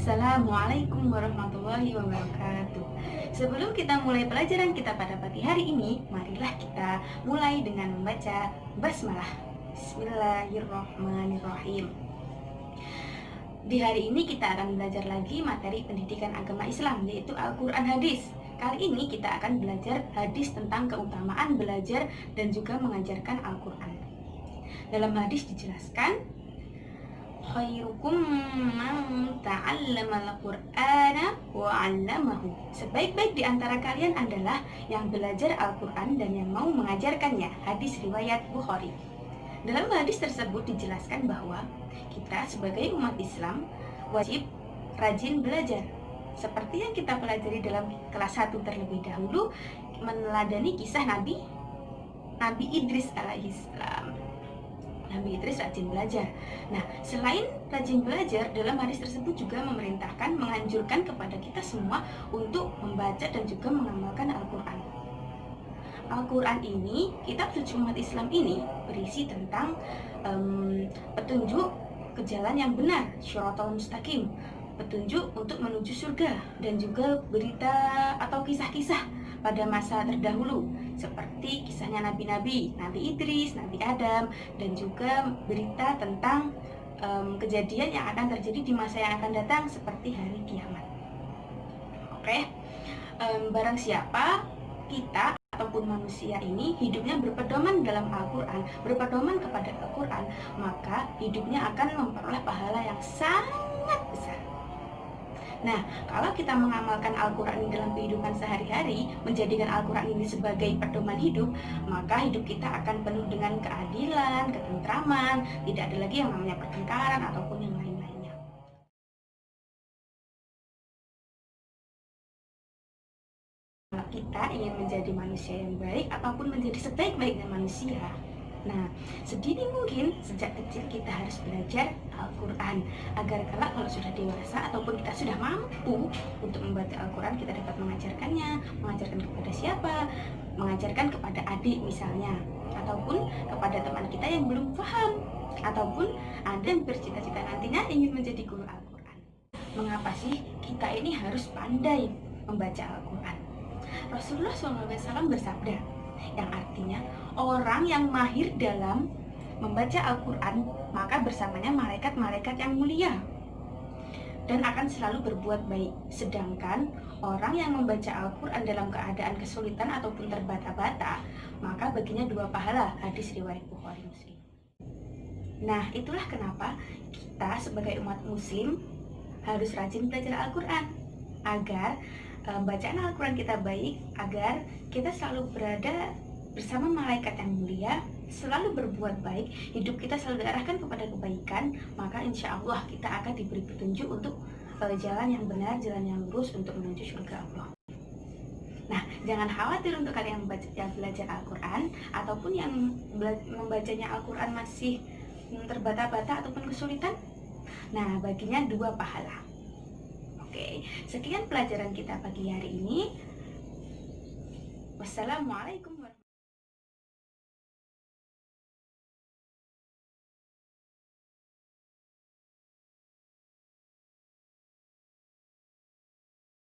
Assalamualaikum warahmatullahi wabarakatuh. Sebelum kita mulai pelajaran kita pada pagi hari ini, marilah kita mulai dengan membaca basmalah. Bismillahirrahmanirrahim. Di hari ini kita akan belajar lagi materi pendidikan agama Islam, yaitu Al-Quran Hadis. Kali ini kita akan belajar hadis tentang keutamaan belajar dan juga mengajarkan Al-Quran. Dalam hadis dijelaskan, khairukum man ta'allamal Qur'ana wa 'allamahu. Sebaik-baik di antara kalian adalah yang belajar Al-Qur'an dan yang mau mengajarkannya. Hadis riwayat Bukhari. Dalam hadis tersebut dijelaskan bahwa kita sebagai umat Islam wajib rajin belajar. Seperti yang kita pelajari dalam kelas 1 terlebih dahulu, meneladani kisah Nabi Idris alaihissalam. Nabi Idris rajin belajar. Nah, selain rajin belajar, dalam hadis tersebut juga memerintahkan, menganjurkan kepada kita semua untuk membaca dan juga mengamalkan Al-Quran. Al-Quran ini, kitab suci umat Islam ini berisi tentang petunjuk ke jalan yang benar, syiratal mustaqim, petunjuk untuk menuju surga, dan juga berita atau kisah-kisah pada masa terdahulu, seperti kisahnya nabi-nabi, Nabi Idris, Nabi Adam, dan juga berita tentang kejadian yang akan terjadi di masa yang akan datang, seperti hari kiamat. Oke, barang siapa kita ataupun manusia ini hidupnya berpedoman dalam Al-Quran, berpedoman kepada Al-Quran, maka hidupnya akan memperoleh pahala yang sangat besar. Nah, kalau kita mengamalkan Al-Quran ini dalam kehidupan sehari-hari, menjadikan Al-Quran ini sebagai pedoman hidup, maka hidup kita akan penuh dengan keadilan, ketentraman, tidak ada lagi yang namanya pertengkaran ataupun yang lain-lainnya. Kalau kita ingin menjadi manusia yang baik ataupun menjadi sebaik-baiknya manusia, nah, sedini mungkin sejak kecil kita harus belajar Al-Quran agar kelak kalau sudah dewasa ataupun kita sudah mampu untuk membaca Al-Quran, kita dapat mengajarkan kepada siapa? Mengajarkan kepada adik misalnya, ataupun kepada teman kita yang belum paham, ataupun ada yang bercita-cita nantinya ingin menjadi guru Al-Quran. Mengapa sih kita ini harus pandai membaca Al-Quran? Rasulullah SAW bersabda, yang artinya orang yang mahir dalam membaca Al-Quran, maka bersamanya malaikat-malaikat yang mulia dan akan selalu berbuat baik. Sedangkan orang yang membaca Al-Quran dalam keadaan kesulitan ataupun terbata-bata, maka baginya 2 pahala. Hadis riwayat Bukhari Muslim. Nah, itulah kenapa kita sebagai umat muslim harus rajin belajar Al-Quran agar bacaan Al-Quran kita baik, agar kita selalu berada bersama malaikat yang mulia, selalu berbuat baik, hidup kita selalu diarahkan kepada kebaikan, maka insya Allah kita akan diberi petunjuk untuk jalan yang benar, jalan yang lurus untuk menuju surga Allah. Nah, jangan khawatir untuk kalian yang belajar Al-Quran ataupun yang membacanya Al-Quran masih terbata-bata ataupun kesulitan. Nah, baginya 2 pahala. Oke, sekian pelajaran kita pagi hari ini. Wassalamualaikum